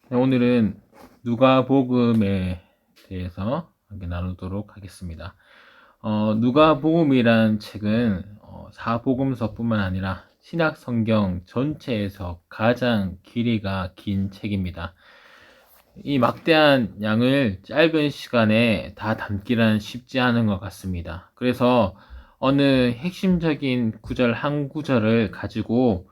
네, 오늘은 누가복음에 대해서 함께 나누도록 하겠습니다. 누가복음이란 책은 사복음서뿐만 아니라 신약 성경 전체에서 가장 길이가 긴 책입니다. 이 막대한 양을 짧은 시간에 다 담기란 쉽지 않은 것 같습니다. 그래서 어느 핵심적인 구절 한 구절을 가지고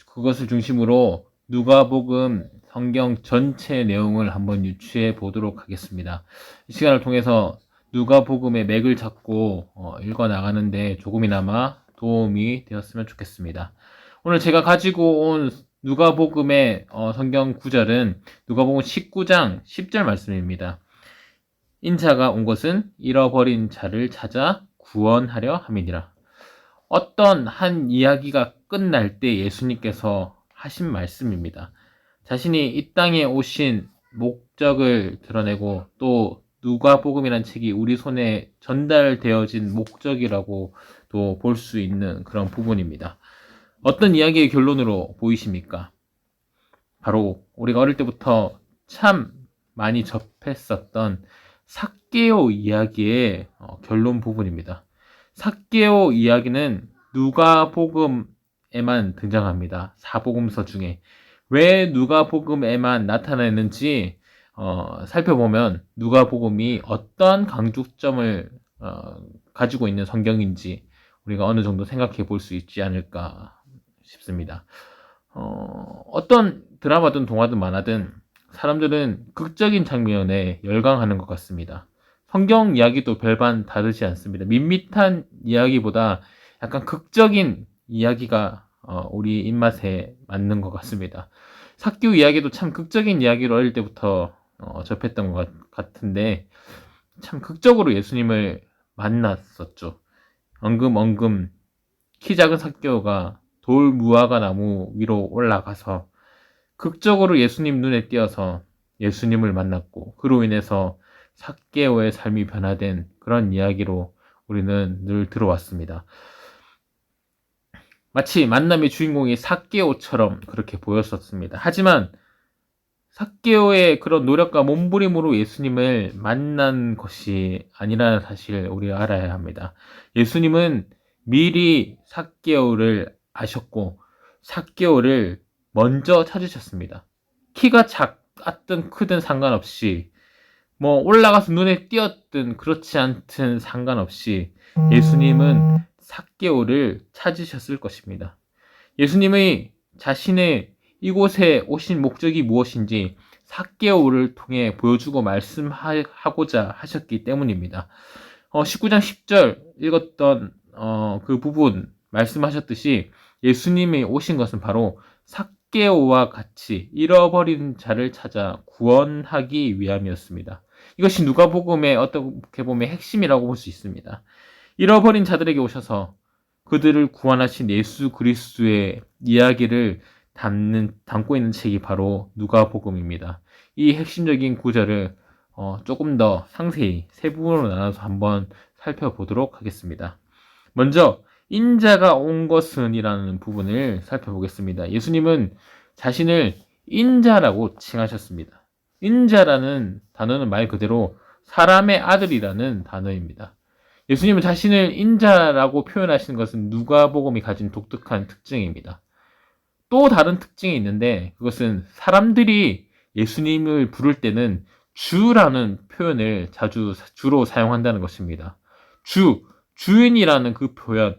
그것을 중심으로 누가복음 성경 전체 내용을 한번 유추해 보도록 하겠습니다. 이 시간을 통해서 누가복음의 맥을 잡고 읽어 나가는데 조금이나마 도움이 되었으면 좋겠습니다. 오늘 제가 가지고 온 누가복음의 성경 구절은 누가복음 19장 10절 말씀입니다. 인자가 온 것은 잃어버린 자를 찾아 구원하려 함이니라. 어떤 한 이야기가 끝날 때 예수님께서 하신 말씀입니다. 자신이 이 땅에 오신 목적을 드러내고 또 누가복음이라는 책이 우리 손에 전달되어진 목적이라고도 볼 수 있는 그런 부분입니다. 어떤 이야기의 결론으로 보이십니까? 바로 우리가 어릴 때부터 참 많이 접했었던 삭개오 이야기의 결론 부분입니다. 삭개오 이야기는 누가복음에만 등장합니다. 사복음서 중에. 왜 누가복음에만 나타나는지 살펴보면 누가복음이 어떤 강조점을 가지고 있는 성경인지 우리가 어느 정도 생각해 볼 수 있지 않을까 싶습니다. 어떤 드라마든 동화든 만화든 사람들은 극적인 장면에 열광하는 것 같습니다. 성경 이야기도 별반 다르지 않습니다. 밋밋한 이야기보다 약간 극적인 이야기가 우리 입맛에 맞는 것 같습니다. 삭규 이야기도 참 극적인 이야기로 어릴 때부터 접했던 것 같은데 참 극적으로 예수님을 만났었죠. 엉금엉금 키 작은 삭개오가 돌 무화과 나무 위로 올라가서 극적으로 예수님 눈에 띄어서 예수님을 만났고 그로 인해서 삭개오의 삶이 변화된 그런 이야기로 우리는 늘 들어왔습니다. 마치 만남의 주인공이 삭개오처럼 그렇게 보였었습니다. 하지만 삭개오의 그런 노력과 몸부림으로 예수님을 만난 것이 아니라는 사실을 우리가 알아야 합니다. 예수님은 미리 삭개오를 아셨고 삭개오를 먼저 찾으셨습니다. 키가 작든 크든 상관없이 뭐 올라가서 눈에 띄었든 그렇지 않든 상관없이 예수님은 삭개오를 찾으셨을 것입니다. 예수님의 자신의 이곳에 오신 목적이 무엇인지 삭개오를 통해 보여주고 말씀하고자 하셨기 때문입니다. 19장 10절 읽었던 그 부분 말씀하셨듯이 예수님이 오신 것은 바로 삭개오와 같이 잃어버린 자를 찾아 구원하기 위함이었습니다. 이것이 누가복음의 어떻게 보면 핵심이라고 볼 수 있습니다. 잃어버린 자들에게 오셔서 그들을 구원하신 예수 그리스도의 이야기를 담고 있는 책이 바로 누가복음입니다. 이 핵심적인 구절을 조금 더 상세히 세 부분으로 나눠서 한번 살펴보도록 하겠습니다. 먼저 인자가 온 것은 이라는 부분을 살펴보겠습니다. 예수님은 자신을 인자라고 칭하셨습니다. 인자라는 단어는 말 그대로 사람의 아들이라는 단어입니다. 예수님은 자신을 인자라고 표현하시는 것은 누가복음이 가진 독특한 특징입니다. 또 다른 특징이 있는데 그것은 사람들이 예수님을 부를 때는 주라는 표현을 주로 사용한다는 것입니다. 주인이라는 그 표현,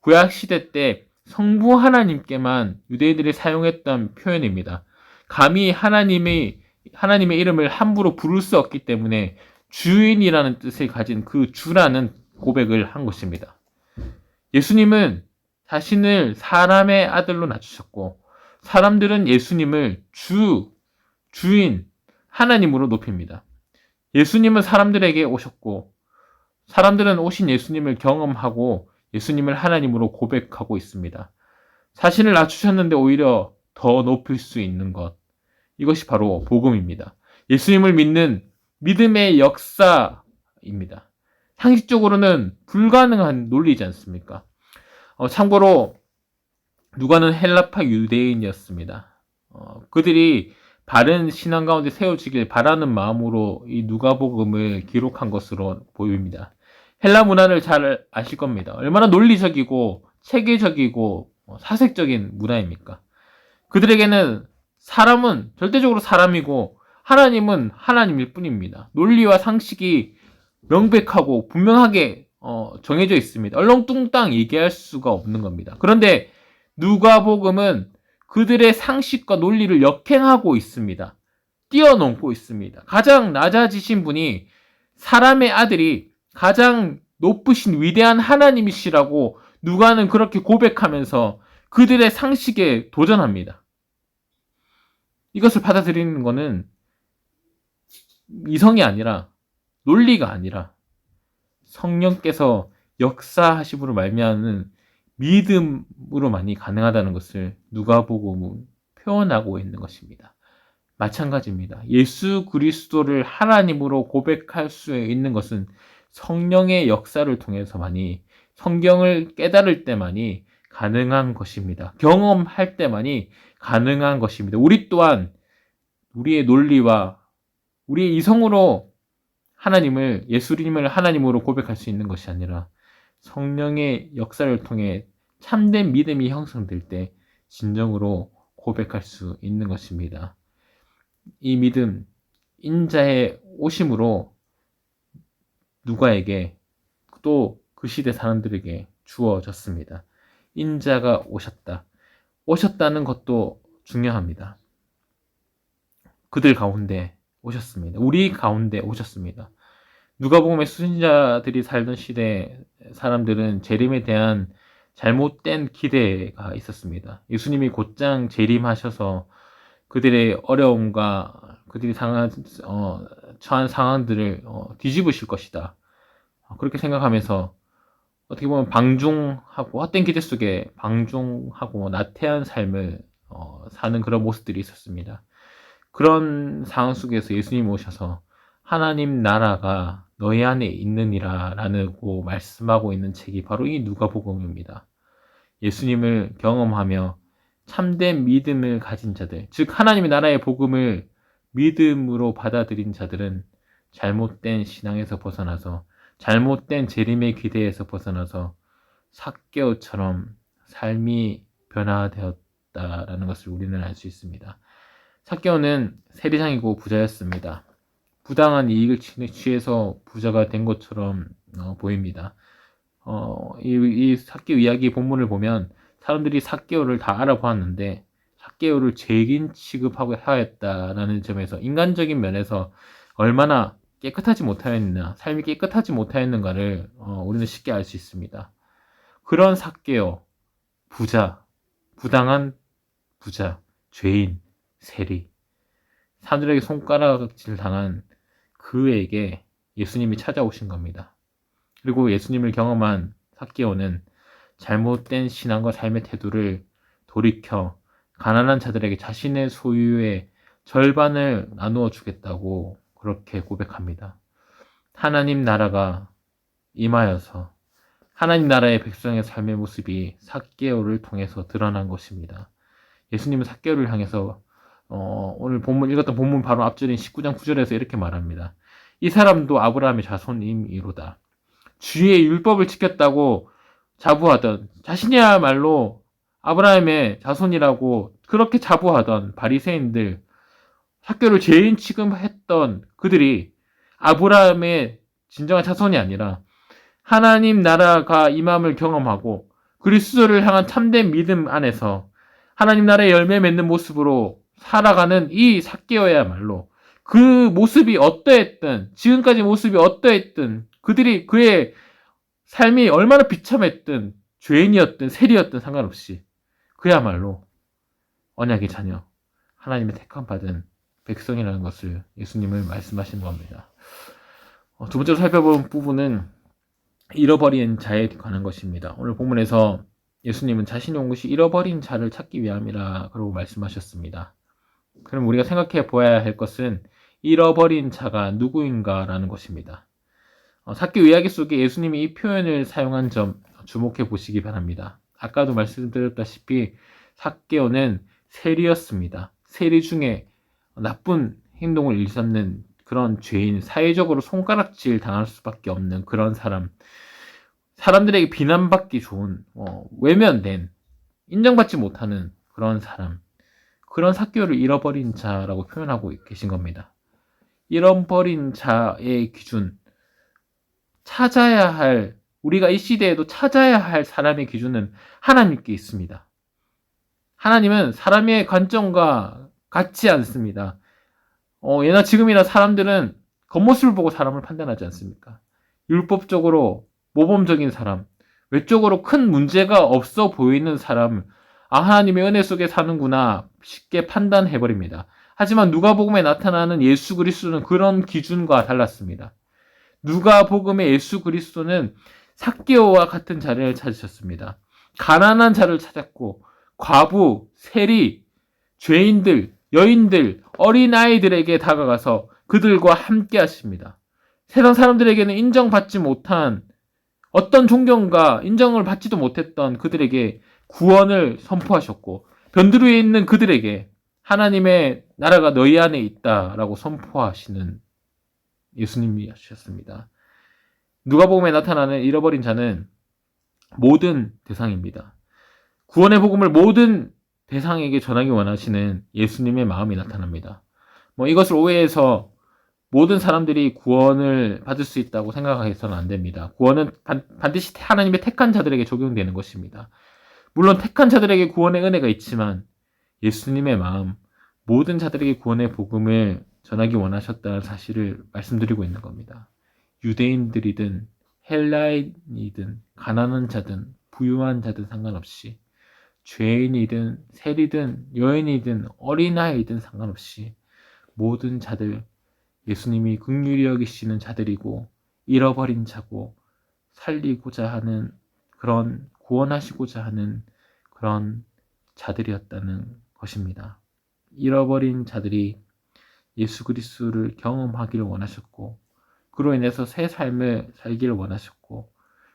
구약시대 때 성부 하나님께만 유대인들이 사용했던 표현입니다. 감히 하나님의 이름을 함부로 부를 수 없기 때문에 주인이라는 뜻을 가진 그 주라는 고백을 한 것입니다. 예수님은 자신을 사람의 아들로 낮추셨고 사람들은 예수님을 주인, 하나님으로 높입니다. 예수님은 사람들에게 오셨고 사람들은 오신 예수님을 경험하고 예수님을 하나님으로 고백하고 있습니다. 자신을 낮추셨는데 오히려 더 높일 수 있는 것, 이것이 바로 복음입니다. 예수님을 믿는 믿음의 역사입니다. 상식적으로는 불가능한 논리지 않습니까? 참고로 누가는 헬라파 유대인이었습니다. 그들이 바른 신앙 가운데 세워지길 바라는 마음으로 이 누가복음을 기록한 것으로 보입니다. 헬라 문화를 잘 아실 겁니다. 얼마나 논리적이고 체계적이고 사색적인 문화입니까? 그들에게는 사람은 절대적으로 사람이고 하나님은 하나님일 뿐입니다. 논리와 상식이 명백하고 분명하게 정해져 있습니다. 얼렁뚱땅 얘기할 수가 없는 겁니다. 그런데 누가복음은 그들의 상식과 논리를 역행하고 있습니다. 뛰어넘고 있습니다. 가장 낮아지신 분이 사람의 아들이 가장 높으신 위대한 하나님이시라고 누가는 그렇게 고백하면서 그들의 상식에 도전합니다. 이것을 받아들이는 것은 이성이 아니라 논리가 아니라 성령께서 역사하심으로 말미암는 믿음으로만이 가능하다는 것을 누가복음은 표현하고 있는 것입니다. 마찬가지입니다. 예수 그리스도를 하나님으로 고백할 수 있는 것은 성령의 역사를 통해서만이, 성경을 깨달을 때만이 가능한 것입니다. 경험할 때만이 가능한 것입니다. 우리 또한 우리의 논리와 우리의 이성으로 하나님을, 예수님을 하나님으로 고백할 수 있는 것이 아니라 성령의 역사를 통해 참된 믿음이 형성될 때 진정으로 고백할 수 있는 것입니다. 이 믿음, 인자의 오심으로 누가에게 또 그 시대 사람들에게 주어졌습니다. 인자가 오셨다. 오셨다는 것도 중요합니다. 그들 가운데 오셨습니다. 우리 가운데 오셨습니다. 누가복음의 수신자들이 살던 시대 사람들은 재림에 대한 잘못된 기대가 있었습니다. 예수님이 곧장 재림하셔서 그들의 어려움과 그들이 처한 상황들을 뒤집으실 것이다. 그렇게 생각하면서 어떻게 보면 방종하고 헛된 기대 속에 방종하고 나태한 삶을 사는 그런 모습들이 있었습니다. 그런 상황 속에서 예수님이 오셔서 하나님 나라가 너희 안에 있느니라 라고 말씀하고 있는 책이 바로 이 누가복음입니다. 예수님을 경험하며 참된 믿음을 가진 자들, 즉 하나님의 나라의 복음을 믿음으로 받아들인 자들은 잘못된 신앙에서 벗어나서, 잘못된 재림의 기대에서 벗어나서 삭개오처럼 삶이 변화되었다라는 것을 우리는 알 수 있습니다. 삭개오는 세리장이고 부자였습니다. 부당한 이익을 취해서 부자가 된 것처럼 보입니다. 이 삭개오 이야기 본문을 보면 사람들이 삭개오를 다 알아보았는데 삭개오를 죄인 취급하고 하였다라는 점에서 인간적인 면에서 얼마나 깨끗하지 못하였느냐, 삶이 깨끗하지 못하였는가를 우리는 쉽게 알 수 있습니다. 그런 삭개오, 부자, 부당한 부자, 죄인, 세리, 사람들에게 손가락질 당한 그에게 예수님이 찾아오신 겁니다. 그리고 예수님을 경험한 삭개오는 잘못된 신앙과 삶의 태도를 돌이켜 가난한 자들에게 자신의 소유의 절반을 나누어 주겠다고 그렇게 고백합니다. 하나님 나라가 임하여서 하나님 나라의 백성의 삶의 모습이 삭개오를 통해서 드러난 것입니다. 예수님은 삭개오를 향해서 오늘 읽었던 본문 바로 앞절인 19장 9절에서 이렇게 말합니다. 이 사람도 아브라함의 자손임이로다. 주의 율법을 지켰다고 자부하던, 자신이야말로 아브라함의 자손이라고 그렇게 자부하던 바리새인들, 삭개오를 죄인 취급했던 그들이 아브라함의 진정한 자손이 아니라 하나님 나라가 임함을 경험하고 그리스도를 향한 참된 믿음 안에서 하나님 나라의 열매 맺는 모습으로 살아가는 이 삭개오야말로 그 모습이 어떠했든, 지금까지 모습이 어떠했든, 그들이 그의 삶이 얼마나 비참했든, 죄인이었든 세리였든 상관없이 그야말로 언약의 자녀, 하나님의 택함 받은 백성이라는 것을 예수님을 말씀하시는 겁니다. 두 번째로 살펴볼 부분은 잃어버린 자에 관한 것입니다. 오늘 본문에서 예수님은 자신이 온 것이 잃어버린 자를 찾기 위함이라 그러고 말씀하셨습니다. 그럼 우리가 생각해 보아야 할 것은 잃어버린 자가 누구인가라는 것입니다. 삭개오 이야기 속에 예수님이 이 표현을 사용한 점 주목해 보시기 바랍니다. 아까도 말씀드렸다시피 삭개오는 세리였습니다. 세리 중에 나쁜 행동을 일삼는 그런 죄인, 사회적으로 손가락질 당할 수밖에 없는 그런 사람, 사람들에게 비난받기 좋은 외면된, 인정받지 못하는 그런 사람, 그런 사교를 잃어버린 자라고 표현하고 계신 겁니다. 잃어버린 자의 기준, 우리가 이 시대에도 찾아야 할 사람의 기준은 하나님께 있습니다. 하나님은 사람의 관점과 같지 않습니다. 예나 지금이나 사람들은 겉모습을 보고 사람을 판단하지 않습니까? 율법적으로 모범적인 사람, 외적으로 큰 문제가 없어 보이는 사람, 하나님의 은혜 속에 사는구나 쉽게 판단해버립니다. 하지만 누가복음에 나타나는 예수 그리스도는 그런 기준과 달랐습니다. 누가복음의 예수 그리스도는 삭개오와 같은 자리를 찾으셨습니다. 가난한 자를 찾았고 과부, 세리, 죄인들, 여인들, 어린아이들에게 다가가서 그들과 함께 하십니다. 세상 사람들에게는 인정받지 못한 어떤 존경과 인정을 받지도 못했던 그들에게 구원을 선포하셨고 변두리에 있는 그들에게 하나님의 나라가 너희 안에 있다라고 선포하시는 예수님이셨습니다. 누가복음에 나타나는 잃어버린 자는 모든 대상입니다. 구원의 복음을 모든 대상에게 전하기 원하시는 예수님의 마음이 나타납니다. 이것을 오해해서 모든 사람들이 구원을 받을 수 있다고 생각해서는 안 됩니다. 구원은 반드시 하나님의 택한 자들에게 적용되는 것입니다. 물론 택한 자들에게 구원의 은혜가 있지만 예수님의 마음, 모든 자들에게 구원의 복음을 전하기 원하셨다는 사실을 말씀드리고 있는 겁니다. 유대인들이든 헬라인이든 가난한 자든 부유한 자든 상관없이 죄인이든 세리든 여인이든 어린아이든 상관없이 모든 자들 예수님이 긍휼히 여기시는 자들이고 잃어버린 자고 살리고자 하는 그런 구원하시고자 하는 그런 자들이었다는 것입니다. 잃어버린 자들이 예수 그리스도를 경험하기를 원하셨고 그로 인해서 새 삶을 살기를 원하셨고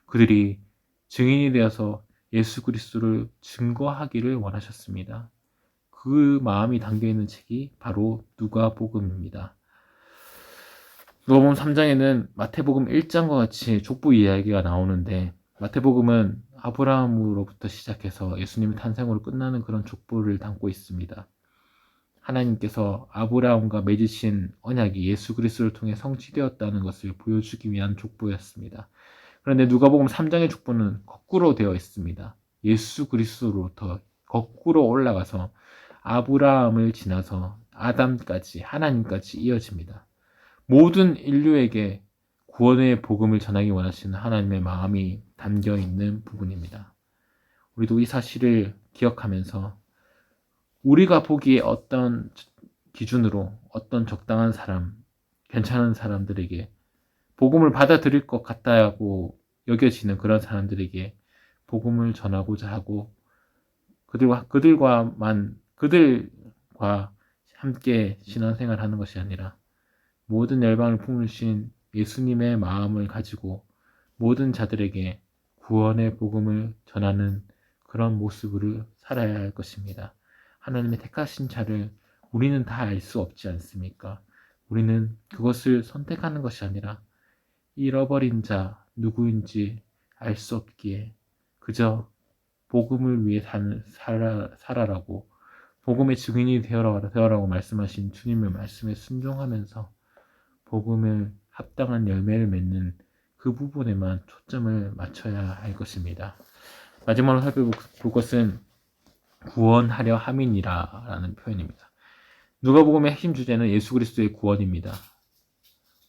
그들이 증인이 되어서 예수 그리스도를 증거하기를 원하셨습니다. 그 마음이 담겨있는 책이 바로 누가복음입니다. 누가복음 3장에는 마태복음 1장과 같이 족보 이야기가 나오는데 마태복음은 아브라함으로부터 시작해서 예수님의 탄생으로 끝나는 그런 족보를 담고 있습니다. 하나님께서 아브라함과 맺으신 언약이 예수 그리스도를 통해 성취되었다는 것을 보여주기 위한 족보였습니다. 그런데 누가복음 3장의 족보는 거꾸로 되어 있습니다. 예수 그리스도로부터 거꾸로 올라가서 아브라함을 지나서 아담까지 하나님까지 이어집니다. 모든 인류에게 구원의 복음을 전하기 원하시는 하나님의 마음이 담겨 있는 부분입니다. 우리도 이 사실을 기억하면서 우리가 보기에 어떤 기준으로 어떤 적당한 사람, 괜찮은 사람들에게 복음을 받아들일 것 같다고 여겨지는 그런 사람들에게 복음을 전하고자 하고 그들과 함께 신앙생활 하는 것이 아니라 모든 열방을 품으신 예수님의 마음을 가지고 모든 자들에게 구원의 복음을 전하는 그런 모습으로 살아야 할 것입니다. 하나님의 택하신 자를 우리는 다 알 수 없지 않습니까? 우리는 그것을 선택하는 것이 아니라 잃어버린 자 누구인지 알 수 없기에 그저 복음을 위해 살아라고 복음의 증인이 되어라고 말씀하신 주님의 말씀에 순종하면서 복음을 합당한 열매를 맺는 그 부분에만 초점을 맞춰야 할 것입니다. 마지막으로 살펴볼 것은 구원하려 함이니라 라는 표현입니다. 누가복음의 핵심 주제는 예수 그리스도의 구원입니다.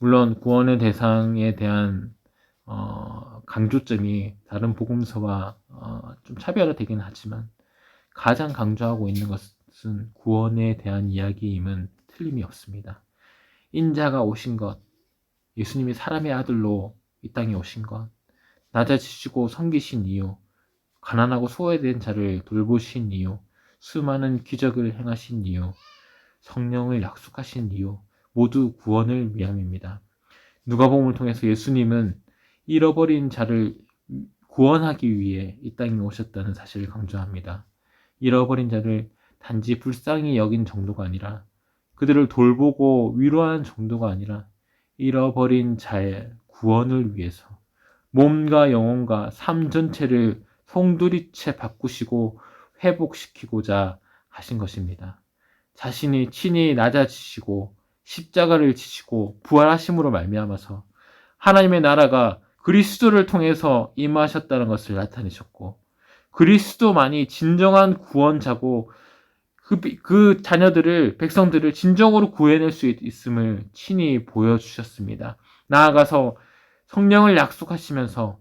물론 구원의 대상에 대한 강조점이 다른 복음서와 좀 차별화되긴 하지만 가장 강조하고 있는 것은 구원에 대한 이야기임은 틀림이 없습니다. 인자가 오신 것, 예수님이 사람의 아들로 이 땅에 오신 것, 낮아지시고 섬기신 이유, 가난하고 소외된 자를 돌보신 이유, 수많은 기적을 행하신 이유, 성령을 약속하신 이유, 모두 구원을 위함입니다. 누가복음을 통해서 예수님은 잃어버린 자를 구원하기 위해 이 땅에 오셨다는 사실을 강조합니다. 잃어버린 자를 단지 불쌍히 여긴 정도가 아니라 그들을 돌보고 위로하는 정도가 아니라 잃어버린 자의 구원을 위해서 몸과 영혼과 삶 전체를 송두리째 바꾸시고 회복시키고자 하신 것입니다. 자신이 친히 낮아지시고 십자가를 지시고 부활하심으로 말미암아서 하나님의 나라가 그리스도를 통해서 임하셨다는 것을 나타내셨고, 그리스도만이 진정한 구원자고 그 자녀들을, 백성들을 진정으로 구해낼 수 있음을 친히 보여주셨습니다. 나아가서 성령을 약속하시면서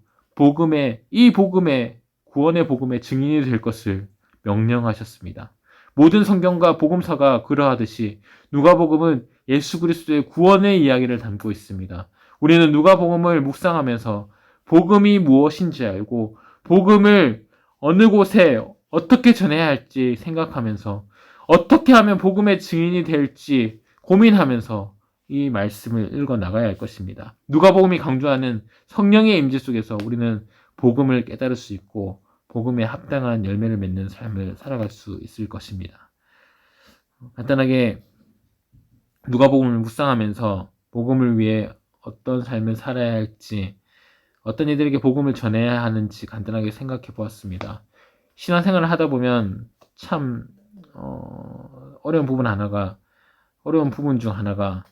이 복음의, 구원의 복음의 증인이 될 것을 명령하셨습니다. 모든 성경과 복음서가 그러하듯이 누가복음은 예수 그리스도의 구원의 이야기를 담고 있습니다. 우리는 누가복음을 묵상하면서 복음이 무엇인지 알고 복음을 어느 곳에 어떻게 전해야 할지 생각하면서 어떻게 하면 복음의 증인이 될지 고민하면서 이 말씀을 읽어 나가야 할 것입니다. 누가복음이 강조하는 성령의 임재 속에서 우리는 복음을 깨달을 수 있고 복음에 합당한 열매를 맺는 삶을 살아갈 수 있을 것입니다. 간단하게 누가복음을 묵상하면서 복음을 위해 어떤 삶을 살아야 할지, 어떤 이들에게 복음을 전해야 하는지 간단하게 생각해 보았습니다. 신앙생활을 하다 보면 참 어려운 부분 중 하나가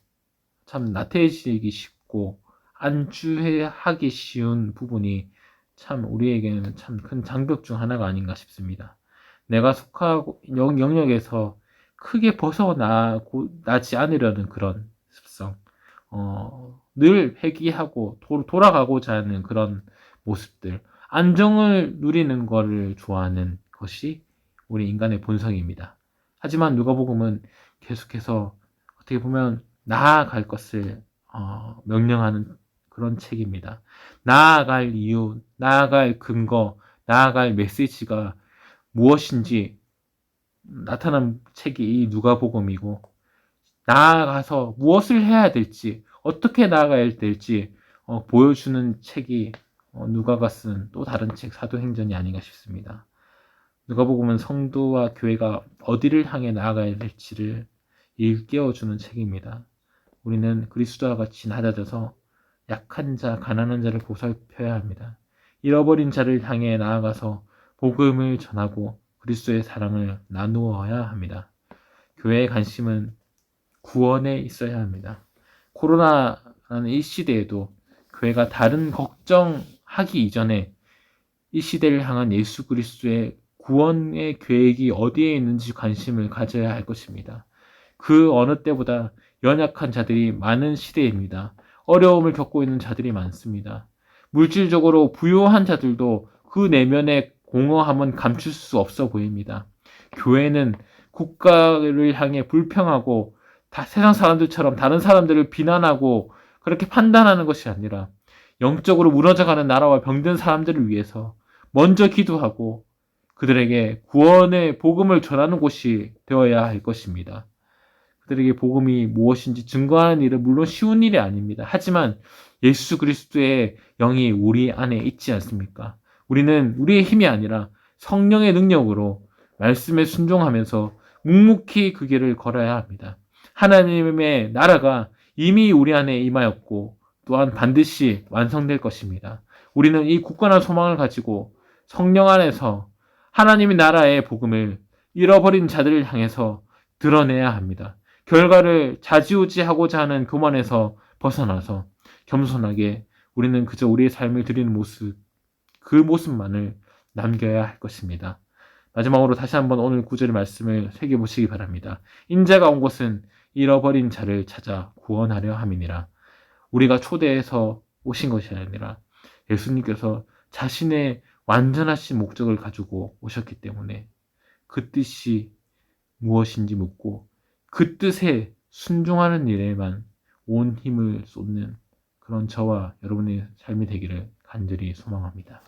참 나태해지기 쉽고 안주하기 쉬운 부분이 참 우리에게는 참 큰 장벽 중 하나가 아닌가 싶습니다. 내가 속하고 영역에서 크게 벗어나지 않으려는 그런 습성, 늘 회귀하고 돌아가고자 하는 그런 모습들, 안정을 누리는 것을 좋아하는 것이 우리 인간의 본성입니다. 하지만 누가복음은 계속해서 어떻게 보면 나아갈 것을 명령하는 그런 책입니다. 나아갈 이유, 나아갈 근거, 나아갈 메시지가 무엇인지 나타난 책이 이 누가복음이고, 나아가서 무엇을 해야 될지, 어떻게 나아가야 될지 보여주는 책이 누가가 쓴 또 다른 책 사도행전이 아닌가 싶습니다. 누가복음은 성도와 교회가 어디를 향해 나아가야 될지를 일깨워주는 책입니다. 우리는 그리스도와 같이 낮아져서 약한 자, 가난한 자를 보살펴야 합니다. 잃어버린 자를 향해 나아가서 복음을 전하고 그리스도의 사랑을 나누어야 합니다. 교회의 관심은 구원에 있어야 합니다. 코로나라는 이 시대에도 교회가 다른 걱정하기 이전에 이 시대를 향한 예수 그리스도의 구원의 계획이 어디에 있는지 관심을 가져야 할 것입니다. 그 어느 때보다 연약한 자들이 많은 시대입니다. 어려움을 겪고 있는 자들이 많습니다. 물질적으로 부유한 자들도 그 내면의 공허함은 감출 수 없어 보입니다. 교회는 국가를 향해 불평하고 세상 사람들처럼 다른 사람들을 비난하고 그렇게 판단하는 것이 아니라 영적으로 무너져가는 나라와 병든 사람들을 위해서 먼저 기도하고 그들에게 구원의 복음을 전하는 곳이 되어야 할 것입니다. 그들에게 복음이 무엇인지 증거하는 일은 물론 쉬운 일이 아닙니다. 하지만 예수 그리스도의 영이 우리 안에 있지 않습니까? 우리는 우리의 힘이 아니라 성령의 능력으로 말씀에 순종하면서 묵묵히 그 길을 걸어야 합니다. 하나님의 나라가 이미 우리 안에 임하였고 또한 반드시 완성될 것입니다. 우리는 이 굳건한 소망을 가지고 성령 안에서 하나님의 나라의 복음을 잃어버린 자들을 향해서 드러내야 합니다. 결과를 좌지우지하고자 하는 교만에서 벗어나서 겸손하게 우리는 그저 우리의 삶을 드리는 모습, 그 모습만을 남겨야 할 것입니다. 마지막으로 다시 한번 오늘 구절의 말씀을 새겨보시기 바랍니다. 인자가 온 것은 잃어버린 자를 찾아 구원하려 함이니라. 우리가 초대해서 오신 것이 아니라 예수님께서 자신의 완전하신 목적을 가지고 오셨기 때문에 그 뜻이 무엇인지 묻고 그 뜻에 순종하는 일에만 온 힘을 쏟는 그런 저와 여러분의 삶이 되기를 간절히 소망합니다.